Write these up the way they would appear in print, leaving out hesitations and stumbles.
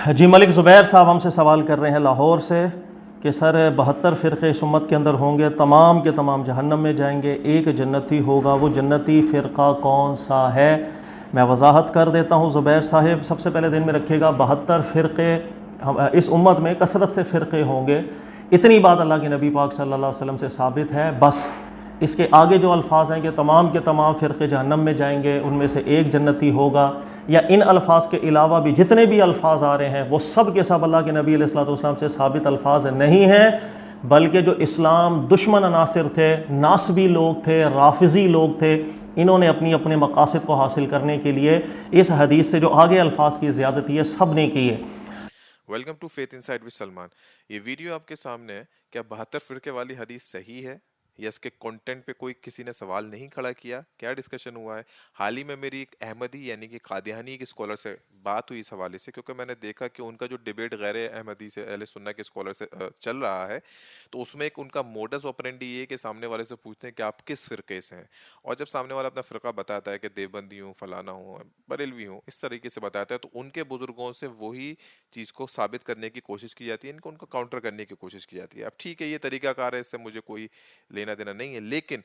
جی ملک زبیر صاحب ہم سے سوال کر رہے ہیں لاہور سے کہ سر 72 فرقے اس امت کے اندر ہوں گے، تمام کے تمام جہنم میں جائیں گے، ایک جنتی ہوگا، وہ جنتی فرقہ کون سا ہے؟ میں وضاحت کر دیتا ہوں زبیر صاحب، سب سے پہلے دن میں رکھیے گا 72 فرقے اس امت میں کثرت سے فرقے ہوں گے، اتنی بات اللہ کے نبی پاک صلی اللہ علیہ وسلم سے ثابت ہے۔ بس اس کے آگے جو الفاظ ہیں کہ تمام کے تمام فرقے جہنم میں جائیں گے، ان میں سے ایک جنتی ہوگا، یا ان الفاظ کے علاوہ بھی جتنے بھی الفاظ آ رہے ہیں وہ سب کے سب اللہ کے نبی علیہ الصلوۃ والسلام سے ثابت الفاظ نہیں ہیں، بلکہ جو اسلام دشمن عناصر تھے، ناصبی لوگ تھے، رافضی لوگ تھے، انہوں نے اپنے مقاصد کو حاصل کرنے کے لیے اس حدیث سے جو آگے الفاظ کی زیادتی ہے سب نے کی ہے۔ Welcome to faith inside with Salman. یہ ویڈیو آپ کے سامنے ہے۔ کیا 72 فرقے والی حدیث صحیح ہے یا اس کے کنٹینٹ پہ کوئی کسی نے سوال نہیں کھڑا کیا؟ کیا ڈسکشن ہوا ہے؟ حال ہی میں میری ایک احمدی یعنی کہ قادیانی ایک اسکالر سے بات ہوئی اس حوالے سے، کیونکہ میں نے دیکھا کہ ان کا جو ڈیبیٹ غیر احمدی سے اہل سنہ کے اسکالر سے چل رہا ہے، تو اس میں ایک ان کا موڈس آپرینڈی یہ ہے کہ سامنے والے سے پوچھتے ہیں کہ آپ کس فرقے سے ہیں، اور جب سامنے والا اپنا فرقہ بتاتا ہے کہ دیوبندی ہوں، فلانا ہوں، بریلوی ہوں، اس طریقے سے بتاتا ہے، تو ان کے بزرگوں سے وہی چیز کو ثابت کرنے کی کوشش کی جاتی ہے، ان کو کاؤنٹر کرنے کی کوشش کی جاتی ہے۔ اب ٹھیک ہے، یہ طریقہ کار ہے، اس سے مجھے کوئی لینا دینا نہیں ہے، لیکن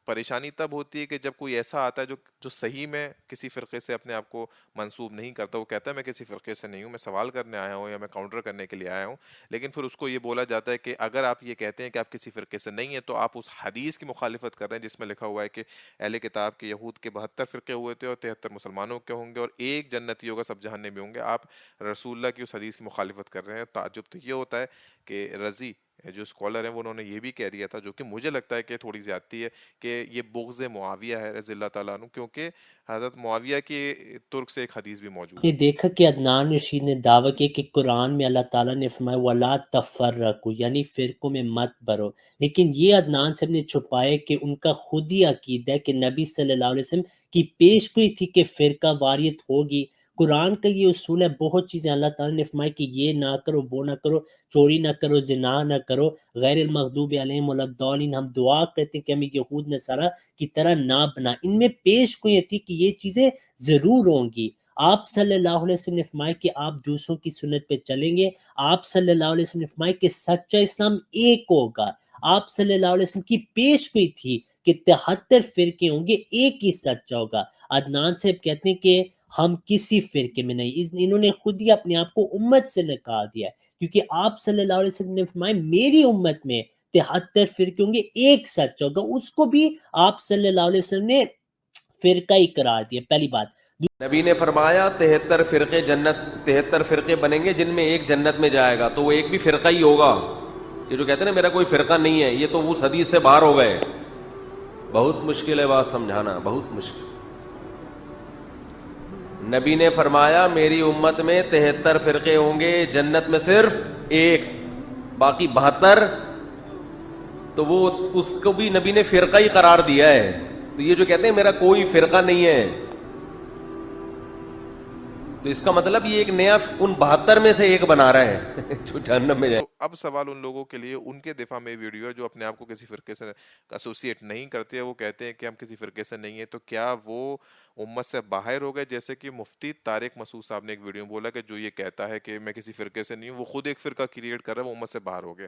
پریشانی تب ہوتی ہے کہ جب کوئی ایسا آتا ہے جو صحیح میں کسی فرقے سے اپنے آپ کو منسوب نہیں کرتا، وہ کہتا ہے میں کسی فرقے سے نہیں ہوں، میں سوال کرنے آیا ہوں یا میں کاؤنٹر کرنے کے لیے آیا ہوں، لیکن پھر اس کو یہ بولا جاتا ہے کہ اگر آپ یہ کہتے ہیں کہ آپ کسی فرقے سے نہیں ہیں تو آپ اس حدیث کی مخالفت کر رہے ہیں جس میں لکھا ہوا ہے کہ اہل کتاب کے یہود کے 72 فرقے ہوئے تھے اور 73 مسلمانوں کے ہوں گے اور ایک جنتی ہوگا، سب جہنم میں ہوں گے۔ آپ رسول اللہ کی اس حدیث کی مخالفت کر رہے ہیں۔ تعجب تو یہ ہوتا ہے کہ رضی جو اسکالر ہیں وہ انہوں نے یہ بھی کہہ دیا تھا، جو کہ مجھے لگتا ہے کہ تھوڑی زیادتی ہے، کہ یہ بغض معاویہ ہے رضی اللہ تعالیٰ عنہ، کیونکہ حضرت معاویہ کی ترک سے ایک حدیث بھی موجود یہ ہے۔ دیکھا کہ عدنان رشید نے دعویٰ کیا کہ قرآن میں اللہ تعالیٰ نے فرمایا وَلَا تَفَرَّقُوا، یعنی فرقوں میں مت بڑھو، لیکن یہ عدنان صاحب نے چھپایا کہ ان کا خود ہی عقیدہ ہے کہ نبی صلی اللہ علیہ وسلم کی پیش گوئی تھی کہ فرقہ واریت ہوگی۔ قرآن کا یہ اصول ہے، بہت چیزیں اللہ تعالیٰ نے فرمایا کہ یہ نہ کرو، وہ نہ کرو، چوری نہ کرو، زنا نہ کرو، غیر المغضوب علیہم ولا الضالین، ہم دعا کرتے ہیں کہ ہمیں یہود نصارہ کی طرح نہ بنا۔ ان میں پیش گوئی تھی کہ یہ چیزیں ضرور ہوں گی۔ آپ صلی اللہ علیہ وسلم نے فرمایا کہ آپ دوسروں کی سنت پہ چلیں گے۔ آپ صلی اللہ علیہ وسلم نے فرمایا کہ سچا اسلام ایک ہوگا۔ آپ صلی اللہ علیہ وسلم کی پیش گوئی تھی کہ 73 فرقے ہوں گے، ایک ہی سچا ہوگا۔ عدنان صاحب کہتے ہیں کہ ہم کسی فرقے میں نہیں، انہوں نے خود ہی اپنے آپ کو امت سے نکال دیا، کیونکہ آپ صلی اللہ علیہ وسلم نے فرمایا میری امت میں 73 فرقے ہوں گے، ایک سچا ہوگا۔ اس کو بھی آپ صلی اللہ علیہ وسلم نے فرقہ ہی قرار دیا، پہلی بات۔ نبی نے فرمایا 73 فرقے جنت، 73 فرقے بنیں گے جن میں ایک جنت میں جائے گا، تو وہ ایک بھی فرقہ ہی ہوگا۔ یہ جو کہتے ہیں نا میرا کوئی فرقہ نہیں ہے، یہ تو اس حدیث سے باہر ہو گئے۔ بہت مشکل ہے بات سمجھانا، بہت مشکل۔ نبی نے فرمایا میری امت میں 73 فرقے ہوں گے، جنت میں صرف ایک، باقی 72 تو وہ اس کو بھی نبی نے فرقہ ہی قرار دیا ہے۔ تو یہ جو کہتے ہیں میرا کوئی فرقہ نہیں ہے، تو اس کا مطلب یہ ایک نیا ان 72 میں سے ایک بنا رہا ہے جو جہنم میں جائے۔ تو اب سوال ان لوگوں کے لیے ان کے دفاع میں ویڈیو ہے جو اپنے آپ کو کسی فرقے سے ایسوسیٹ نہیں کرتے ہیں، وہ کہتے ہیں کہ ہم کسی فرقے سے نہیں ہیں، تو کیا وہ امت سے باہر ہو گئے؟ جیسے کہ مفتی طارق مسعود صاحب نے ایک ویڈیو میں بولا کہ جو یہ کہتا ہے کہ میں کسی فرقے سے نہیں ہوں، وہ خود ایک فرقہ کریٹ کر رہا ہے، وہ امت سے باہر ہو گیا۔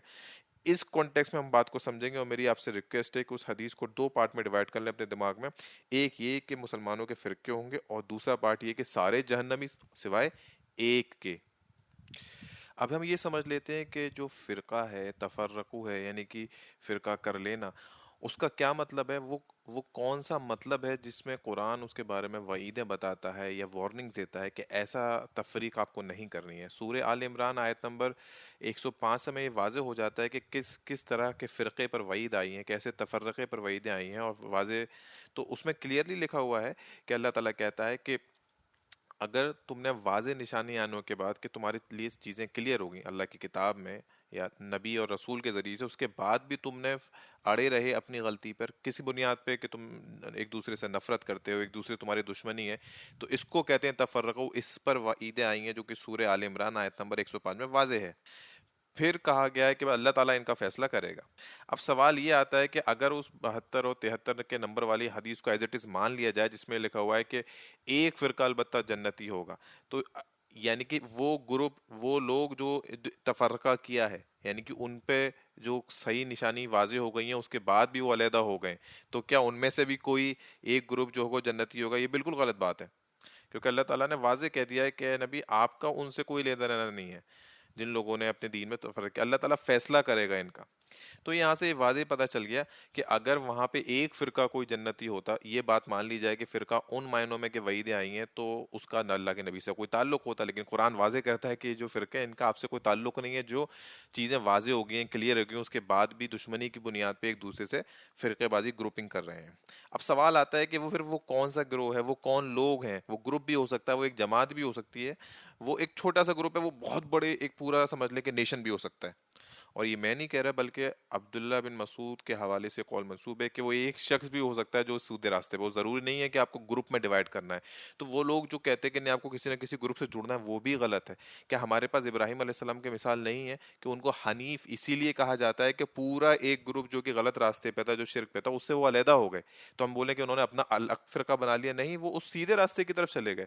اس کانٹیکس میں ہم بات کو سمجھیں گے، اور میری آپ سے ریکویسٹ ہے کہ اس حدیث کو دو پارٹ میں ڈیوائڈ کر لیں اپنے دماغ میں۔ ایک یہ کہ مسلمانوں کے فرقے ہوں گے، اور دوسرا پارٹ یہ کہ سارے جہنمی سوائے ایک کے۔ اب ہم یہ سمجھ لیتے ہیں کہ جو فرقہ ہے، تفرقو ہے، یعنی کہ فرقہ کر لینا، اس کا کیا مطلب ہے؟ وہ کون سا مطلب ہے جس میں قرآن اس کے بارے میں وعیدیں بتاتا ہے یا وارننگز دیتا ہے کہ ایسا تفریق آپ کو نہیں کرنی ہے؟ سورہ آل عمران آیت نمبر 105 سے میں یہ واضح ہو جاتا ہے کہ کس طرح کے فرقے پر وعید آئی ہیں، کیسے تفرقے پر وعیدیں آئی ہیں، اور واضح تو اس میں کلیئرلی لکھا ہوا ہے کہ اللہ تعالیٰ کہتا ہے کہ اگر تم نے واضح نشانی آنے کے بعد کہ تمہارے لیے چیزیں کلیئر ہو گئیں اللہ کی کتاب میں یا نبی اور رسول کے ذریعے سے، اس کے بعد بھی تم نے اڑے رہے اپنی غلطی پر کسی بنیاد پہ کہ تم ایک دوسرے سے نفرت کرتے ہو، ایک دوسرے تمہاری دشمنی ہے، تو اس کو کہتے ہیں تفرقو۔ اس پر وعیدیں آئی ہیں جو کہ سورہ آل عمران آیت نمبر 105 میں واضح ہے۔ پھر کہا گیا ہے کہ اللہ تعالیٰ ان کا فیصلہ کرے گا۔ اب سوال یہ آتا ہے کہ اگر اس 72 اور 73 کے نمبر والی حدیث کو ایز اٹ از مان لیا جائے جس میں لکھا ہوا ہے کہ ایک فرقہ البتہ جنتی ہوگا، تو یعنی کہ وہ گروپ، وہ لوگ جو تفرقہ کیا ہے، یعنی کہ ان پہ جو صحیح نشانی واضح ہو گئی ہیں اس کے بعد بھی وہ علیحدہ ہو گئے، تو کیا ان میں سے بھی کوئی ایک گروپ جو ہوگا جنتی ہوگا؟ یہ بالکل غلط بات ہے، کیونکہ اللہ تعالیٰ نے واضح کہہ دیا ہے کہ اے نبی آپ کا ان سے کوئی لینا دینا نہیں ہے جن لوگوں نے اپنے دین میں تفرقہ کیا، اللہ تعالیٰ فیصلہ کرے گا ان کا۔ تو یہاں سے واضح پتہ چل گیا کہ اگر وہاں پہ ایک فرقہ کوئی جنتی ہوتا، یہ بات مان لی جائے کہ فرقہ ان معنوں میں کہ وعیدیں آئی ہیں، تو اس کا نہ اللہ کے نبی سے کوئی تعلق ہوتا، لیکن قرآن واضح کرتا ہے کہ جو فرقے ہیں ان کا آپ سے کوئی تعلق نہیں ہے، جو چیزیں واضح ہو گئی ہیں، کلیئر ہو گئی ہیں، اس کے بعد بھی دشمنی کی بنیاد پہ ایک دوسرے سے فرقے بازی گروپنگ کر رہے ہیں۔ اب سوال آتا ہے کہ وہ پھر وہ کون سا گروہ ہے، وہ کون لوگ ہیں؟ وہ گروپ بھی ہو سکتا ہے، وہ ایک جماعت بھی ہو سکتی ہے، وہ ایک چھوٹا سا گروپ ہے، وہ بہت بڑے ایک پورا سمجھ لیں کہ نیشن بھی ہو سکتا ہے۔ اور یہ میں نہیں کہہ رہا، بلکہ عبداللہ بن مسعود کے حوالے سے قول منسوب ہے کہ وہ ایک شخص بھی ہو سکتا ہے جو سیدھے راستے پہ، وہ ضروری نہیں ہے کہ آپ کو گروپ میں ڈیوائڈ کرنا ہے۔ تو وہ لوگ جو کہتے ہیں کہ نہیں آپ کو کسی نہ کسی گروپ سے جڑنا ہے، وہ بھی غلط ہے۔ کیا ہمارے پاس ابراہیم علیہ السلام کی مثال نہیں ہے کہ ان کو حنیف اسی لیے کہا جاتا ہے کہ پورا ایک گروپ جو کہ غلط راستے پہ تھا، جو شرک پہ تھا، اس سے وہ علیحدہ ہو گئے، تو ہم بولیں کہ انہوں نے اپنا الگ فرقہ بنا لیا؟ نہیں، وہ اس سیدھے راستے کی طرف چلے گئے۔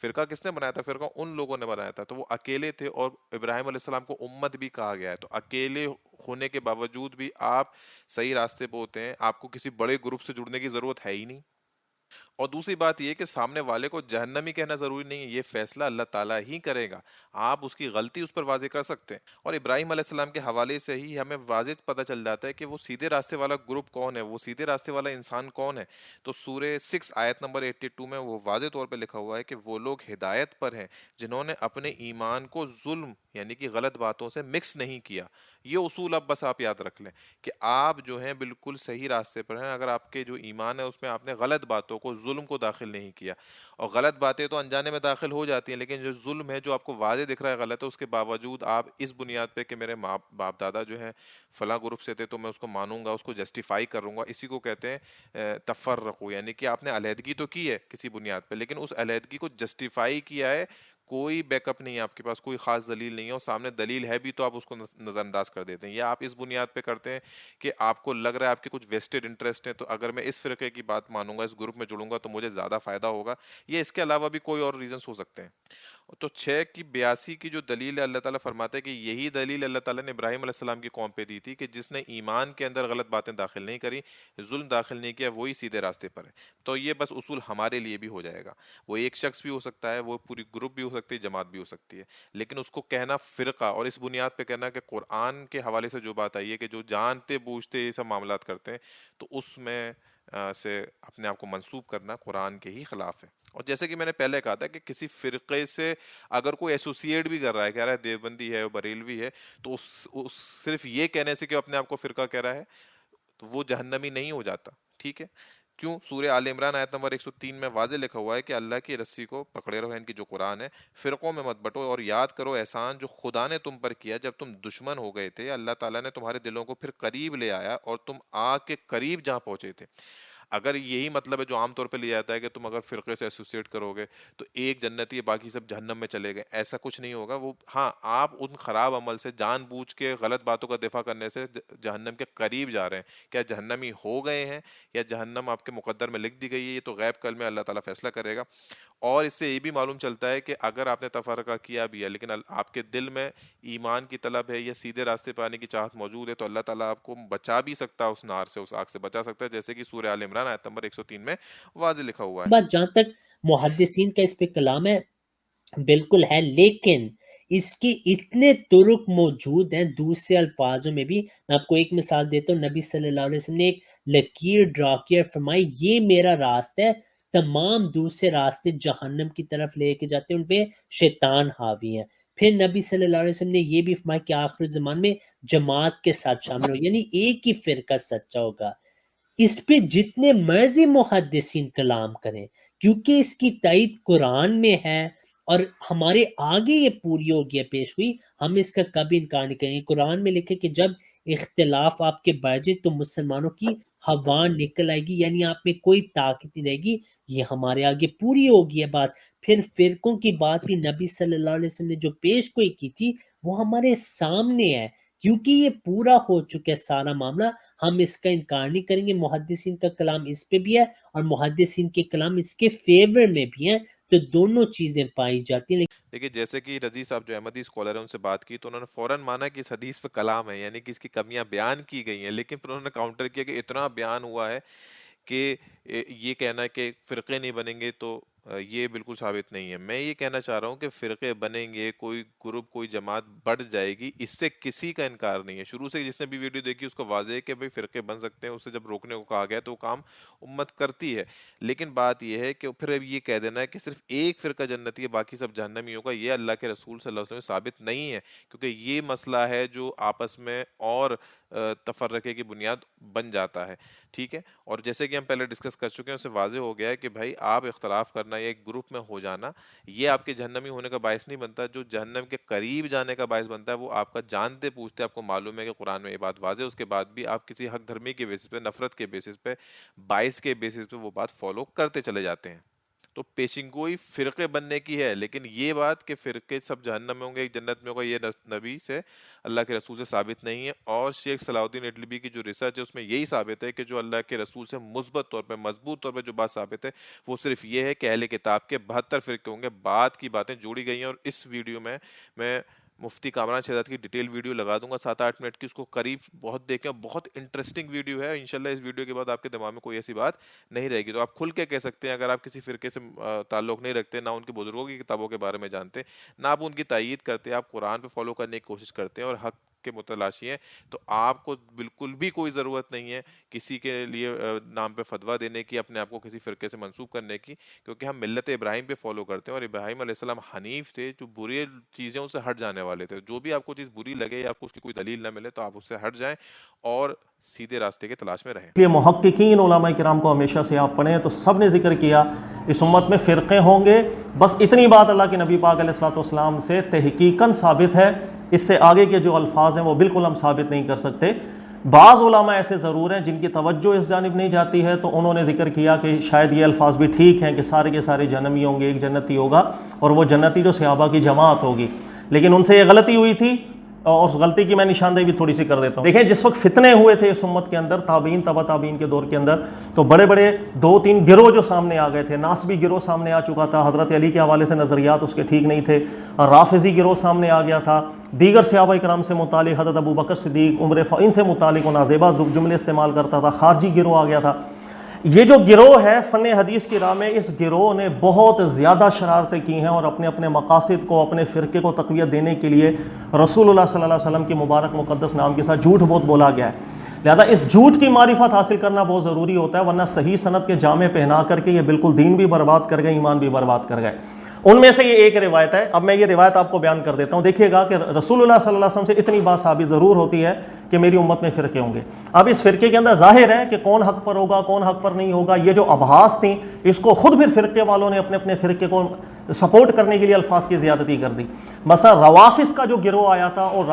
فرقہ کس نے بنایا تھا؟ فرقہ ان لوگوں نے بنایا تھا، تو وہ اکیلے تھے، اور ابراہیم علیہ السلام کو امت بھی کہا گیا ہے، تو اکیلے ہونے کے باوجود بھی آپ صحیح راستے پہ ہوتے ہیں، آپ کو کسی بڑے گروپ سے جڑنے کی ضرورت ہے ہی نہیں۔ اور دوسری بات یہ کہ سامنے والے کو جہنمی کہنا ضروری نہیں ہے، یہ فیصلہ اللہ تعالیٰ ہی کرے گا، آپ اس کی غلطی اس پر واضح کر سکتے ہیں۔ اور ابراہیم علیہ السلام کے حوالے سے ہی ہمیں واضح پتہ چل جاتا ہے کہ وہ سیدھے راستے والا گروپ کون ہے، وہ سیدھے راستے والا انسان کون ہے۔ تو سورہ 6 آیت نمبر 82 میں وہ واضح طور پہ لکھا ہوا ہے کہ وہ لوگ ہدایت پر ہیں جنہوں نے اپنے ایمان کو ظلم یعنی کہ غلط باتوں سے مکس نہیں کیا۔ یہ اصول اب بس آپ یاد رکھ لیں کہ آپ جو ہیں بالکل صحیح راستے پر ہیں اگر آپ کے جو ایمان ہے اس میں آپ نے غلط باتوں کو، ظلم کو داخل نہیں کیا۔ اور غلط باتیں تو انجانے میں داخل ہو جاتی ہیں، لیکن جو ظلم ہے جو آپ کو واضح دکھ رہا ہے غلط ہے، اس کے باوجود آپ اس بنیاد پہ کہ میرے ماں باپ دادا جو ہیں فلاں گروپ سے تھے تو میں اس کو مانوں گا، اس کو جسٹیفائی کروں گا، اسی کو کہتے ہیں تفرقو، یعنی کہ آپ نے علیحدگی تو کی ہے کسی بنیاد پہ، لیکن اس علیحدگی کو جسٹیفائی کیا ہے، کوئی بیک اپ نہیں ہے آپ کے پاس، کوئی خاص دلیل نہیں ہے، اور سامنے دلیل ہے بھی تو آپ اس کو نظر انداز کر دیتے ہیں، یا آپ اس بنیاد پہ کرتے ہیں کہ آپ کو لگ رہا ہے آپ کے کچھ ویسٹڈ انٹرسٹ ہیں، تو اگر میں اس فرقے کی بات مانوں گا، اس گروپ میں جڑوں گا تو مجھے زیادہ فائدہ ہوگا، یا اس کے علاوہ بھی کوئی اور ریزنس ہو سکتے ہیں۔ تو 6 کی 82 کی جو دلیل ہے، اللہ تعالیٰ فرماتے ہیں کہ یہی دلیل اللہ تعالیٰ نے ابراہیم علیہ السلام کی قوم پہ دی تھی کہ جس نے ایمان کے اندر غلط باتیں داخل نہیں کری، ظلم داخل نہیں کیا، وہی سیدھے راستے پر ہے۔ تو یہ بس اصول ہمارے لیے بھی ہو جائے گا، وہ ایک شخص بھی ہو سکتا ہے، وہ پوری گروپ بھی ہو سکتی ہے، جماعت بھی ہو سکتی ہے، لیکن اس کو کہنا فرقہ اور اس بنیاد پہ کہنا کہ قرآن کے حوالے سے جو بات آئی ہے کہ جو جانتے بوجھتے یہ سب معاملات کرتے ہیں، تو اس میں سے اپنے آپ کو منسوب کرنا قرآن کے ہی خلاف ہے۔ اور جیسے کہ میں نے پہلے کہا تھا کہ کسی فرقے سے اگر کوئی ایسوسیٹ بھی کر رہا ہے، کہہ رہا ہے دیوبندی ہے، بریلوی ہے، تو صرف یہ کہنے سے کہ اپنے آپ کو فرقہ کہہ رہا ہے تو وہ جہنمی نہیں ہو جاتا، ٹھیک ہے؟ کیوں؟ سورہ آل عمران آیت نمبر 103 میں واضح لکھا ہوا ہے کہ اللہ کی رسی کو پکڑے رہو، ان کی جو قرآن ہے، فرقوں میں مت بٹو، اور یاد کرو احسان جو خدا نے تم پر کیا جب تم دشمن ہو گئے تھے، اللہ تعالیٰ نے تمہارے دلوں کو پھر قریب لے آیا اور تم آگ کے قریب جہاں پہنچے تھے۔ اگر یہی مطلب ہے جو عام طور پہ لیا جاتا ہے کہ تم اگر فرقے سے ایسوسیٹ کرو گے تو ایک جنتی ہے باقی سب جہنم میں چلے گئے، ایسا کچھ نہیں ہوگا۔ وہ ہاں، آپ ان خراب عمل سے جان بوجھ کے غلط باتوں کا دفاع کرنے سے جہنم کے قریب جا رہے ہیں، کیا جہنمی ہو گئے ہیں یا جہنم آپ کے مقدر میں لکھ دی گئی ہے، یہ تو غیب کل میں اللہ تعالیٰ فیصلہ کرے گا۔ اور اس سے یہ بھی معلوم چلتا ہے کہ اگر آپ نے تفرقہ کیا بھی ہے لیکن آپ کے دل میں ایمان کی طلب ہے یا سیدھے راستے پہ آنے کی چاہت موجود ہے، تو اللہ تعالیٰ آپ کو بچا بھی سکتا ہے، اس نار سے، اس آگ سے بچا سکتا ہے، جیسے کہ سورہ آل عمران آیت نمبر 103 میں واضح لکھا ہوا ہے۔ بات جہاں تک محدثین کا اس پہ کلام ہے بالکل ہے، لیکن اس کے اتنے طرق موجود ہیں دوسرے الفاظوں میں بھی۔ میں آپ کو ایک مثال دیتا ہوں، نبی صلی اللہ علیہ وسلم نے ایک لکیر ڈرا کیا، فرمائی یہ میرا راستہ ہے، تمام دوسرے راستے جہنم کی طرف لے کے جاتے ہیں، ان پہ شیطان حاوی ہیں۔ پھر نبی صلی اللہ علیہ وسلم نے یہ بھی فرمایا کہ آخر زمان میں جماعت کے ساتھ شامل ہو، یعنی ایک ہی فرقہ سچا ہوگا۔ اس پہ جتنے مرضی محدثین کلام کریں، کیونکہ اس کی تائید قرآن میں ہے اور ہمارے آگے یہ پوری ہو گیا پیش ہوئی، ہم اس کا کبھی انکار نہیں کریں گے۔ قرآن میں لکھے کہ جب اختلاف آپ کے بڑھ جائے تو مسلمانوں کی ہوا نکل آئے گی، یعنی آپ میں کوئی طاقت نہیں رہے گی، یہ ہمارے آگے پوری ہو گئی ہے بات۔ پھر فرقوں کی بات بھی نبی صلی اللہ علیہ وسلم نے جو پیش گوئی کی تھی وہ ہمارے سامنے ہے، کیونکہ یہ پورا ہو چکا ہے سارا معاملہ، ہم اس کا انکار نہیں کریں گے۔ محدثین کا کلام اس پہ بھی ہے اور محدثین کے کلام اس کے فیور میں بھی ہیں، تو دونوں چیزیں پائی جاتی ہیں۔ دیکھیے جیسے کہ رضی صاحب جو احمدی اسکالر ہیں ان سے بات کی تو انہوں نے فوراً مانا کہ اس حدیث پہ کلام ہے، یعنی کہ اس کی کمیاں بیان کی گئی ہیں، لیکن پھر انہوں نے کاؤنٹر کیا کہ اتنا بیان ہوا ہے کہ یہ کہنا ہے کہ فرقے نہیں بنیں گے تو یہ بالکل ثابت نہیں ہے۔ میں یہ کہنا چاہ رہا ہوں کہ فرقے بنیں گے، کوئی گروپ کوئی جماعت بڑھ جائے گی، اس سے کسی کا انکار نہیں ہے۔ شروع سے جس نے بھی ویڈیو دیکھی اس کو واضح ہے کہ بھئی فرقے بن سکتے ہیں، اسے جب روکنے کو کہا گیا تو وہ کام امت کرتی ہے، لیکن بات یہ ہے کہ پھر اب یہ کہہ دینا ہے کہ صرف ایک فرقہ جنتی ہے باقی سب جہنمی ہوگا، یہ اللہ کے رسول صلی اللہ علیہ وسلم سے ثابت نہیں ہے، کیونکہ یہ مسئلہ ہے جو آپس میں اور تفرقے کی بنیاد بن جاتا ہے، ٹھیک ہے۔ اور جیسے کہ ہم پہلے ڈسکس کر چکے ہیں، اس سے واضح ہو گیا ہے کہ بھائی آپ اختلاف کرنا یا ایک گروپ میں ہو جانا یہ آپ کے جہنمی ہونے کا باعث نہیں بنتا، جو جہنم کے قریب جانے کا باعث بنتا ہے وہ آپ کا جانتے پوچھتے آپ کو معلوم ہے کہ قرآن میں یہ بات واضح ہے، اس کے بعد بھی آپ کسی حق دھرمی کے بیسس پہ، نفرت کے بیسس پہ، باعث کے بیسس پہ وہ بات فالو کرتے چلے جاتے ہیں۔ تو پیشن گوئی فرقے بننے کی ہے، لیکن یہ بات کہ فرقے سب جہنم میں ہوں گے ایک جنت میں ہوگا یہ نبی سے، اللہ کے رسول سے ثابت نہیں ہے۔ اور شیخ صلاح الدین اڈلبی کی جو ریسرچ ہے اس میں یہی ثابت ہے کہ جو اللہ کے رسول سے مثبت طور پہ مضبوط طور پہ جو بات ثابت ہے وہ صرف یہ ہے کہ اہل کتاب کے 72 فرقے ہوں گے، بعد کی باتیں جوڑی گئی ہیں۔ اور اس ویڈیو میں مفتی کامران شہزاد کی ڈیٹیل ویڈیو لگا دوں گا 7-8 منٹ کی، اس کو قریب بہت دیکھیں، بہت انٹرسٹنگ ویڈیو ہے، انشاءاللہ اس ویڈیو کے بعد آپ کے دماغ میں کوئی ایسی بات نہیں رہے گی، تو آپ کھل کے کہہ سکتے ہیں اگر آپ کسی فرقے سے تعلق نہیں رکھتے، نہ ان کے بزرگوں کی کتابوں کے بارے میں جانتے، نہ آپ ان کی تائید کرتے، آپ قرآن پہ فالو کرنے کی کوشش کرتے ہیں اور حق کے متلاشی ہیں، تو آپ کو بالکل بھی کوئی ضرورت نہیں ہے کسی کے لیے نام پہ فتویٰ دینے کی، اپنے آپ کو کسی فرقے سے منسوب کرنے کی، کیونکہ ہم ملت ابراہیم پہ فالو کرتے ہیں اور ابراہیم علیہ السلام حنیف تھے، جو بری چیزوں سے ہٹ جانے والے تھے۔ جو بھی آپ کو چیز بری لگے یا آپ کو اس کی کوئی دلیل نہ ملے تو آپ اس سے ہٹ جائیں اور سیدھے راستے کے تلاش میں رہیں۔ یہ محققین علماء کرام کو ہمیشہ سے آپ پڑھیں تو سب نے ذکر کیا اس امت میں فرقے ہوں گے، بس اتنی بات اللہ کے نبی پاک علیہ السلام سے تحقیقاً ثابت ہے، اس سے آگے کے جو الفاظ ہیں وہ بالکل ہم ثابت نہیں کر سکتے۔ بعض علماء ایسے ضرور ہیں جن کی توجہ اس جانب نہیں جاتی ہے، تو انہوں نے ذکر کیا کہ شاید یہ الفاظ بھی ٹھیک ہیں کہ سارے کے سارے جہنمی ہوں گے، ایک جنتی ہوگا اور وہ جنتی جو صحابہ کی جماعت ہوگی، لیکن ان سے یہ غلطی ہوئی تھی اور اس غلطی کی میں نشاندہی بھی تھوڑی سی کر دیتا ہوں۔ دیکھیں جس وقت فتنے ہوئے تھے اس امت کے اندر، تابعین تبع تابعین کے دور کے اندر، تو بڑے بڑے 2-3 گروہ جو سامنے آ گئے تھے۔ ناسبی گروہ سامنے آ چکا تھا، حضرت علی کے حوالے سے نظریات اس کے ٹھیک نہیں تھے، اور رافضی گروہ سامنے آ گیا تھا، دیگر صحابہ کرام سے متعلق حضرت ابو بکر صدیق، عمر ان سے متعلق نازیبہ جملے استعمال کرتا تھا، خارجی گروہ آ گیا تھا۔ یہ جو گروہ ہے فن حدیث کی راہ میں، اس گروہ نے بہت زیادہ شرارتیں کی ہیں اور اپنے اپنے مقاصد کو، اپنے فرقے کو تقویت دینے کے لیے رسول اللہ صلی اللہ علیہ وسلم کے مبارک مقدس نام کے ساتھ جھوٹ بہت بولا گیا ہے، لہذا اس جھوٹ کی معرفت حاصل کرنا بہت ضروری ہوتا ہے، ورنہ صحیح سند کے جامے پہنا کر کے یہ بالکل دین بھی برباد کر گئے، ایمان بھی برباد کر گئے۔ ان میں سے یہ ایک روایت ہے، اب میں یہ روایت آپ کو بیان کر دیتا ہوں، دیکھیے گا کہ رسول اللہ صلی اللہ علیہ وسلم سے اتنی بات ثابت ضرور ہوتی ہے کہ میری امت میں فرقے ہوں گے۔ اب اس فرقے کے اندر ظاہر ہے کہ کون حق پر ہوگا، کون حق پر نہیں ہوگا، یہ جو ابحاث تھیں اس کو خود پھر فرقے والوں نے اپنے اپنے فرقے کو سپورٹ کرنے کے لیے الفاظ کی زیادتی کر دی۔ مثلا روافظ کا جو گروہ آیا تھا اور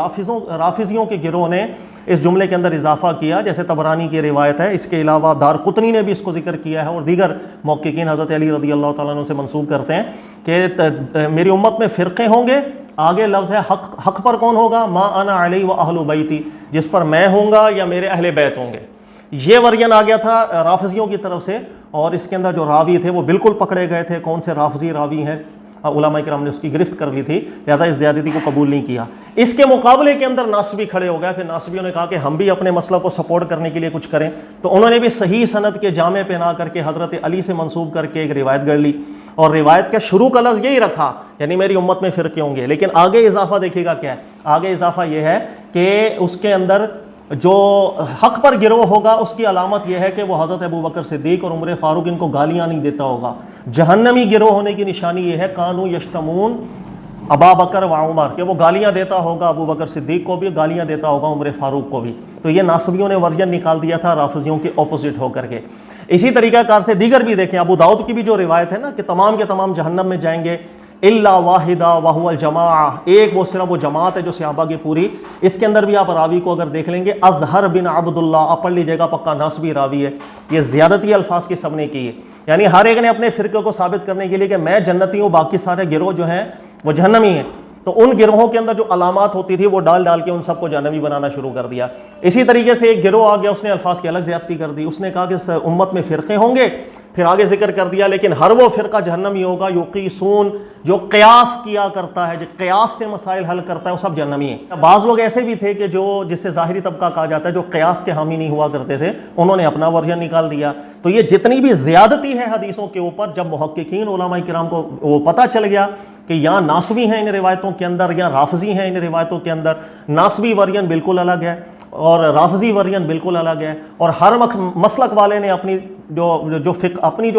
رافضیوں کے گروہ نے اس جملے کے اندر اضافہ کیا، جیسے طبرانی کی روایت ہے، اس کے علاوہ دارقطنی نے بھی اس کو ذکر کیا ہے اور دیگر محققین حضرت علی رضی اللہ تعالیٰ عنہ سے منسوب کرتے ہیں کہ میری امت میں فرقے ہوں گے، آگے لفظ ہے حق پر کون ہوگا، ما انا علی و اہل بیتی، جس پر میں ہوں گا یا میرے اہل بیت ہوں گے۔ یہ ورژن آ گیا تھا رافضیوں کی طرف سے، اور اس کے اندر جو راوی تھے وہ بالکل پکڑے گئے تھے، کون سے رافضی راوی ہیں، علماء کرام نے اس کی گرفت کر لی تھی، لہذا اس زیادتی کو قبول نہیں کیا۔ اس کے مقابلے کے اندر ناسبی کھڑے ہو گئے، پھر ناسبیوں نے کہا کہ ہم بھی اپنے مسئلہ کو سپورٹ کرنے کے لیے کچھ کریں، تو انہوں نے بھی صحیح سند کے جامے پہنا کر کے حضرت علی سے منسوب کر کے ایک روایت گڑھ لی، اور روایت کا شروع کا لفظ یہی رکھا، یعنی میری امت میں فرقے ہوں گے، لیکن آگے اضافہ دیکھیے گا کیا ہے، آگے اضافہ یہ ہے کہ اس کے اندر جو حق پر گروہ ہوگا اس کی علامت یہ ہے کہ وہ حضرت ابو بکر صدیق اور عمر فاروق ان کو گالیاں نہیں دیتا ہوگا۔ جہنمی گروہ ہونے کی نشانی یہ ہے کانو یشتمون ابا بکر و عمر، کہ وہ گالیاں دیتا ہوگا ابو بکر صدیق کو بھی، گالیاں دیتا ہوگا عمر فاروق کو بھی۔ تو یہ ناصبیوں نے ورژن نکال دیا تھا رافضیوں کے اپوزٹ ہو کر کے۔ اسی طریقہ کار سے دیگر بھی دیکھیں، ابو داؤد کی بھی جو روایت ہے نا کہ تمام کے تمام جہنم میں جائیں گے الا واحدہ وہو الجماعہ، ایک وہ صرف وہ جماعت ہے جو صحابہ کی پوری۔ اس کے اندر بھی آپ راوی کو اگر دیکھ لیں گے اظہر بن عبداللہ، آپ پڑھ لیجیے گا، پکا ناسبی راوی ہے، یہ زیادتی الفاظ کی سب نے کی ہے، یعنی ہر ایک نے اپنے فرقے کو ثابت کرنے کے لیے کہ میں جنتی ہوں، باقی سارے گروہ جو ہیں وہ جہنمی ہیں، تو ان گروہوں کے اندر جو علامات ہوتی تھی وہ ڈال ڈال کے ان سب کو جہنمی بنانا شروع کر دیا۔ اسی طریقے سے ایک گروہ آ گیا، اس نے الفاظ کی الگ زیادتی کر دی، اس نے کہا کہ امت میں فرقے ہوں گے پھر آگے ذکر کر دیا لیکن ہر وہ فرقہ جہنمی ہوگا یقیسون، جو قیاس کیا کرتا ہے، جو قیاس سے مسائل حل کرتا ہے، وہ سب جہنمی ہیں۔ بعض لوگ ایسے بھی تھے کہ جو جسے ظاہری طبقہ کہا جاتا ہے، جو قیاس کے حامی نہیں ہوا کرتے تھے، انہوں نے اپنا ورژن نکال دیا۔ تو یہ جتنی بھی زیادتی ہے حدیثوں کے اوپر، جب محققین علماء کرام کو وہ پتہ چل گیا کہ یہاں ناسبی ہیں ان روایتوں کے اندر یا رافضی ہیں ان روایتوں کے اندر، ناسبی ورژن بالکل الگ ہے اور رافضی ورژن بالکل الگ ہے، اور ہر مسلک والے نے اپنی جو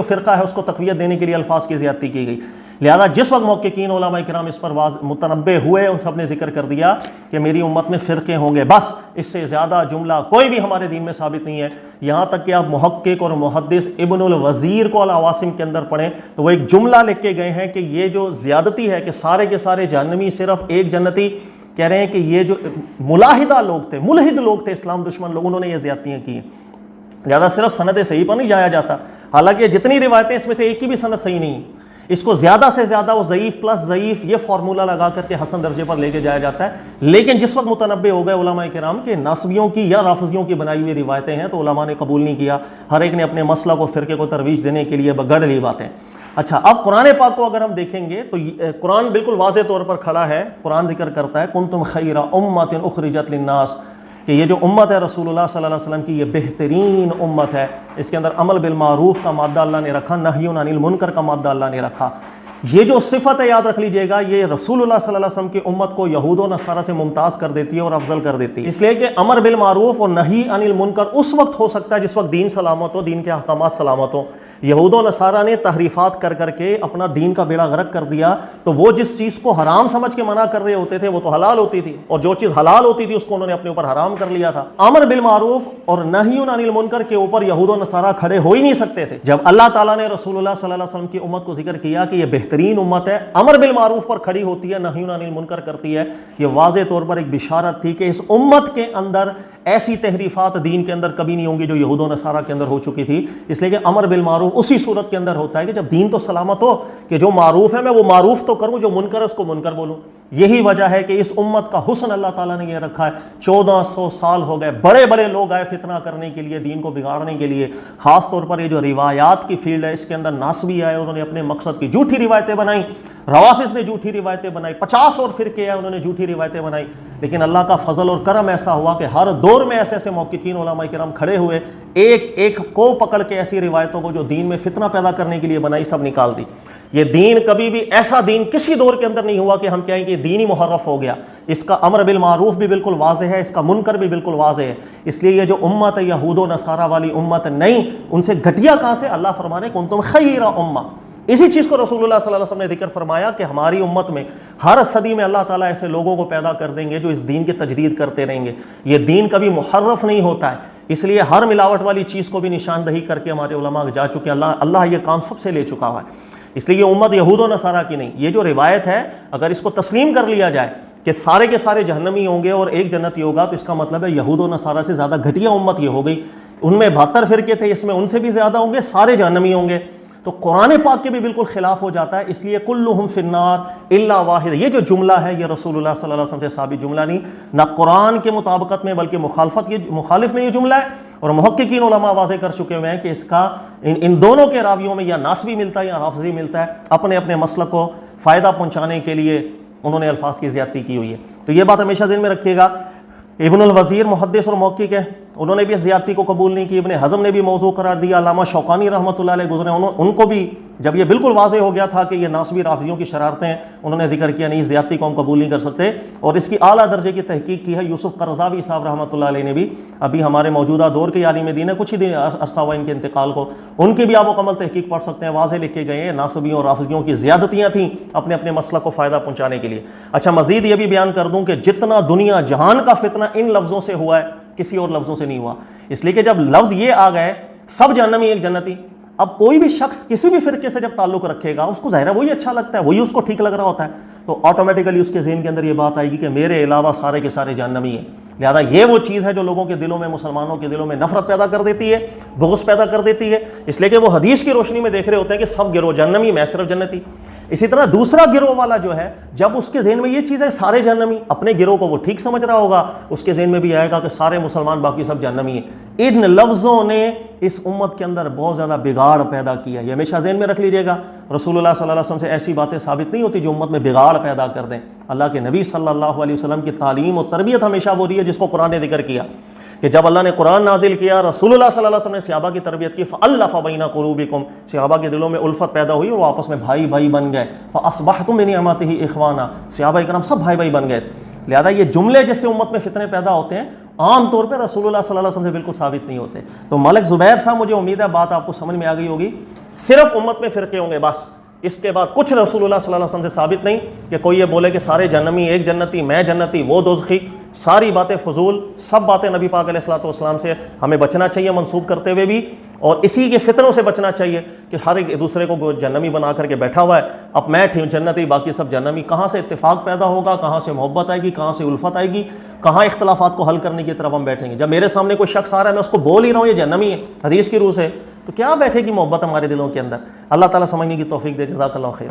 فرقہ ہے اس کو تقویت دینے کے لیے الفاظ کی زیادتی کی گئی۔ لہذا جس وقت محققین علماء کرام اس پر متنبہ ہوئے، ان سب نے ذکر کر دیا کہ میری امت میں فرقے ہوں گے، بس اس سے زیادہ جملہ کوئی بھی ہمارے دین میں ثابت نہیں ہے۔ یہاں تک کہ آپ محقق اور محدث ابن الوزیر کو العواصم کے اندر پڑھیں تو وہ ایک جملہ لکھ کے گئے ہیں کہ یہ جو زیادتی ہے کہ سارے کے سارے جہنمی صرف ایک جنتی، کہہ رہے ہیں کہ یہ جو ملاحدہ لوگ تھے، ملحد لوگ تھے، اسلام دشمن لوگ، انہوں نے یہ زیادتیاں کی ہیں۔ لہذا صرف سند صحیح پر نہیں جایا جاتا، حالانکہ جتنی روایتیں اس میں سے ایک کی بھی سند صحیح نہیں، اس کو زیادہ سے زیادہ وہ ضعیف پلس ضعیف یہ فارمولہ لگا کر کے حسن درجے پر لے کے جایا جاتا ہے۔ لیکن جس وقت متنبہ ہو گئے علماء کرام کے ناسبیوں کی یا رافضیوں کی بنائی ہوئی روایتیں ہیں تو علماء نے قبول نہیں کیا، ہر ایک نے اپنے مسلک و فرقے کو ترویج دینے کے لیے گڑھ لی باتیں۔ اچھا، اب قرآن پاک کو اگر ہم دیکھیں گے تو قرآن بالکل واضح طور پر کھڑا ہے، قرآن ذکر کرتا ہے کنتم خیر امۃ اخرجت للناس، کہ یہ جو امت ہے رسول اللہ صلی اللہ علیہ وسلم کی، یہ بہترین امت ہے۔ اس کے اندر امر بالمعروف کا مادہ اللہ نے رکھا، نہی عن المنکر کا مادہ اللہ نے رکھا۔ یہ جو صفت ہے یاد رکھ لیجئے گا، یہ رسول اللہ صلی اللہ علیہ وسلم کی امت کو یہود و نصارہ سے ممتاز کر دیتی ہے اور افضل کر دیتی ہے، اس لیے کہ امر بالمعروف اور نہی عن المنکر اس وقت ہو سکتا ہے جس وقت دین سلامت ہو، دین کے احکامات سلامت ہوں۔ یہود و نصارہ نے تحریفات کر کر کے اپنا دین کا بیڑا غرق کر دیا، تو وہ جس چیز کو حرام سمجھ کے منع کر رہے ہوتے تھے وہ تو حلال ہوتی تھی، اور جو چیز حلال ہوتی تھی اس کو انہوں نے اپنے اوپر حرام کر لیا تھا۔ امر بالمعروف اور نہی عن المنکر کے اوپر یہود و نصارہ کھڑے ہو ہی نہیں سکتے تھے۔ جب اللہ تعالیٰ نے رسول اللہ صلی اللہ علیہ وسلم کی امت کو ذکر کیا کہ یہ بہترین امت ہے، امر بالمعروف پر کھڑی ہوتی ہے، نہی عن المنکر کرتی ہے، یہ واضح طور پر ایک بشارت تھی کہ اس امت کے اندر ایسی تحریفات دین کے اندر کبھی نہیں ہوں گی جو یہود و نصارہ کے اندر ہو چکی تھی، اس لیے کہ امر بالمعروف اسی صورت کے اندر ہوتا ہے کہ جب دین تو سلامت ہو، کہ جو معروف ہے میں وہ معروف تو کروں، جو منکر ہے اس کو منکر بولوں۔ یہی وجہ ہے کہ اس امت کا حسن اللہ تعالیٰ نے یہ رکھا ہے۔ 1400 سال ہو گئے، بڑے بڑے لوگ آئے فتنہ کرنے کے لیے، دین کو بگاڑنے کے لیے، خاص طور پر یہ جو روایات کی فیلڈ ہے اس کے اندر ناسبی آئے، انہوں نے اپنے مقصد کی جھوٹی روایتیں بنائیں، روافض نے جھوٹی روایتیں بنائی، 50 اور فرقے ہیں انہوں نے جھوٹی روایتیں بنائی، لیکن اللہ کا فضل اور کرم ایسا ہوا کہ ہر دور میں ایسے ایسے محققین علماء کرام کھڑے ہوئے، ایک ایک کو پکڑ کے ایسی روایتوں کو جو دین میں فتنہ پیدا کرنے کے لیے بنائی سب نکال دی۔ یہ دین کبھی بھی ایسا دین کسی دور کے اندر نہیں ہوا کہ ہم کہیں کہ دین ہی محرف ہو گیا۔ اس کا امر بالمعروف بھی بالکل واضح ہے، اس کا منکر بھی بالکل واضح ہے، اس لیے یہ جو امت ہے یہود و نصارہ والی امت نہیں، ان سے گھٹیا کہاں سے؟ اللہ فرمانے کنتم خیر امہ، اسی چیز کو رسول اللہ صلی اللہ علیہ وسلم نے ذکر فرمایا کہ ہماری امت میں ہر صدی میں اللہ تعالیٰ ایسے لوگوں کو پیدا کر دیں گے جو اس دین کی تجدید کرتے رہیں گے۔ یہ دین کبھی محرف نہیں ہوتا ہے، اس لیے ہر ملاوٹ والی چیز کو بھی نشاندہی کر کے ہمارے علماء جا چکے ہیں، اللہ یہ کام سب سے لے چکا ہوا ہے۔ اس لیے یہ امت یہود و نصارہ کی نہیں، یہ جو روایت ہے اگر اس کو تسلیم کر لیا جائے کہ سارے کے سارے جہنمی ہوں گے اور ایک جنتی ہوگا، تو اس کا مطلب ہے یہود و نصارہ سے زیادہ گھٹیا امت یہ ہو گئی۔ ان میں 72 فرقے تھے، اس میں ان سے بھی زیادہ ہوں گے، سارے جہنمی ہوں گے، تو قرآن پاک کے بھی بالکل خلاف ہو جاتا ہے۔ اس لیے کلہم فی النار الا واحد، یہ جو جملہ ہے یہ رسول اللہ صلی اللہ علیہ وسلم سے ثابت جملہ نہیں، نہ قرآن کے مطابقت میں بلکہ مخالف میں یہ جملہ ہے، اور محققین علماء واضح کر چکے ہوئے ہیں کہ اس کا ان دونوں کے راویوں میں یا ناسبی ملتا ہے یا رافضی ملتا ہے، اپنے اپنے مسلک کو فائدہ پہنچانے کے لیے انہوں نے الفاظ کی زیادتی کی ہوئی ہے۔ تو یہ بات ہمیشہ ذہن میں رکھیے گا۔ ابن الوزیر محدث اور محقق ہے، انہوں نے بھی اس زیادتی کو قبول نہیں کی، ابن حزم نے بھی موضوع قرار دیا، علامہ شوکانی رحمۃ اللہ علیہ گزرے، ان کو بھی جب یہ بالکل واضح ہو گیا تھا کہ یہ ناسبی رافضیوں کی شرارتیں ہیں، انہوں نے ذکر کیا نہیں، زیادتی کو ہم قبول نہیں کر سکتے، اور اس کی اعلیٰ درجے کی تحقیق کی ہے یوسف قرضاوی صاحب رحمۃ اللہ علیہ نے بھی، ابھی ہمارے موجودہ دور کے عالم دین ہے، کچھ ہی دن عرصہ ہوا ان کے انتقال کو، ان کی بھی آپ مکمل تحقیق پڑھ سکتے ہیں، واضح لکھے گئے ہیں ناسبیوں اور رافضیوں کی زیادتیاں تھیں اپنے اپنے مسلک کو فائدہ پہنچانے کے لیے۔ اچھا، مزید یہ بھی بیان کر دوں کہ جتنا دنیا جہان کا فتنہ ان لفظوں سے ہوا ہے کسی اور لفظوں سے نہیں ہوا، اس لیے کہ جب لفظ یہ آ گئے سب جہنمی ایک جنتی، اب کوئی بھی شخص کسی بھی فرقے سے جب تعلق رکھے گا اس کو ظاہر ہے وہی اچھا لگتا ہے، وہی اس کو ٹھیک لگ رہا ہوتا ہے، تو آٹومیٹیکلی اس کے ذہن کے اندر یہ بات آئے گی کہ میرے علاوہ سارے کے سارے جہنمی ہیں۔ لہذا یہ وہ چیز ہے جو لوگوں کے دلوں میں، مسلمانوں کے دلوں میں نفرت پیدا کر دیتی ہے، بغض پیدا کر دیتی ہے، اس لیے کہ وہ حدیث کی روشنی میں دیکھ رہے ہوتے ہیں کہ سب گروہ جہنمی، میں صرف جنتی۔ اسی طرح دوسرا گروہ والا جو ہے، جب اس کے ذہن میں یہ چیز ہے سارے جہنمی، اپنے گروہ کو وہ ٹھیک سمجھ رہا ہوگا، اس کے ذہن میں بھی آئے گا کہ سارے مسلمان باقی سب جہنمی ہیں۔ ان لفظوں نے اس امت کے اندر بہت زیادہ بگاڑ پیدا کیا، یہ ہمیشہ ذہن میں رکھ لیجئے گا۔ رسول اللہ صلی اللہ علیہ وسلم سے ایسی باتیں ثابت نہیں ہوتی جو امت میں بگاڑ پیدا کر دیں۔ اللہ کے نبی صلی اللہ علیہ وسلم کی تعلیم و تربیت ہمیشہ وہ رہی ہے جس کو قرآن نے ذکر کیا کہ جب اللہ نے قرآن نازل کیا، رسول اللہ صلی اللہ علیہ وسلم نے صحابہ کی تربیت کی، فَأَلَّفَ بَيْنَ قُلُوبِكُمْ، صحابہ کے دلوں میں الفت پیدا ہوئی اور وہ آپس میں بھائی بھائی بن گئے، فَأَصْبَحْتُمْ بِنِعْمَتِهِ إِخْوَانًا، صحابہ کرام سب بھائی بھائی بن گئے۔ لہذا یہ جملے جس سے امت میں فتنے پیدا ہوتے ہیں عام طور پہ رسول اللہ صلی اللہ علیہ وسلم سے بالکل ثابت نہیں ہوتے۔ تو ملک زبیر صاحب، مجھے امید ہے بات آپ کو سمجھ میں آ گئی ہوگی، صرف امت میں فرقے ہوں گے بس، اس کے بعد کچھ رسول اللہ صلی اللہ علیہ وسلم سے ثابت نہیں کہ کوئی یہ بولے کہ سارے جہنمی، ایک جنتی، میں جنتی، وہ دوزخی، ساری باتیں فضول، سب باتیں نبی پاک علیہ الصلوۃ والسلام سے ہمیں بچنا چاہیے منسوب کرتے ہوئے بھی، اور اسی کے فتنوں سے بچنا چاہیے کہ ہر ایک دوسرے کو جہنمی بنا کر کے بیٹھا ہوا ہے، اب میں جنتی باقی سب جہنمی۔ کہاں سے اتفاق پیدا ہوگا، کہاں سے محبت آئے گی، کہاں سے الفت آئے گی، کہاں اختلافات کو حل کرنے کی طرف ہم بیٹھیں گے؟ جب میرے سامنے کوئی شخص آ رہا ہے میں اس کو بول ہی رہا ہوں یہ جہنمی ہے حدیث کی روح سے، تو کیا بیٹھے گی محبت ہمارے دلوں کے اندر؟ اللہ تعالیٰ سمجھنے کی توفیق دے۔ جزاک اللہ خیر۔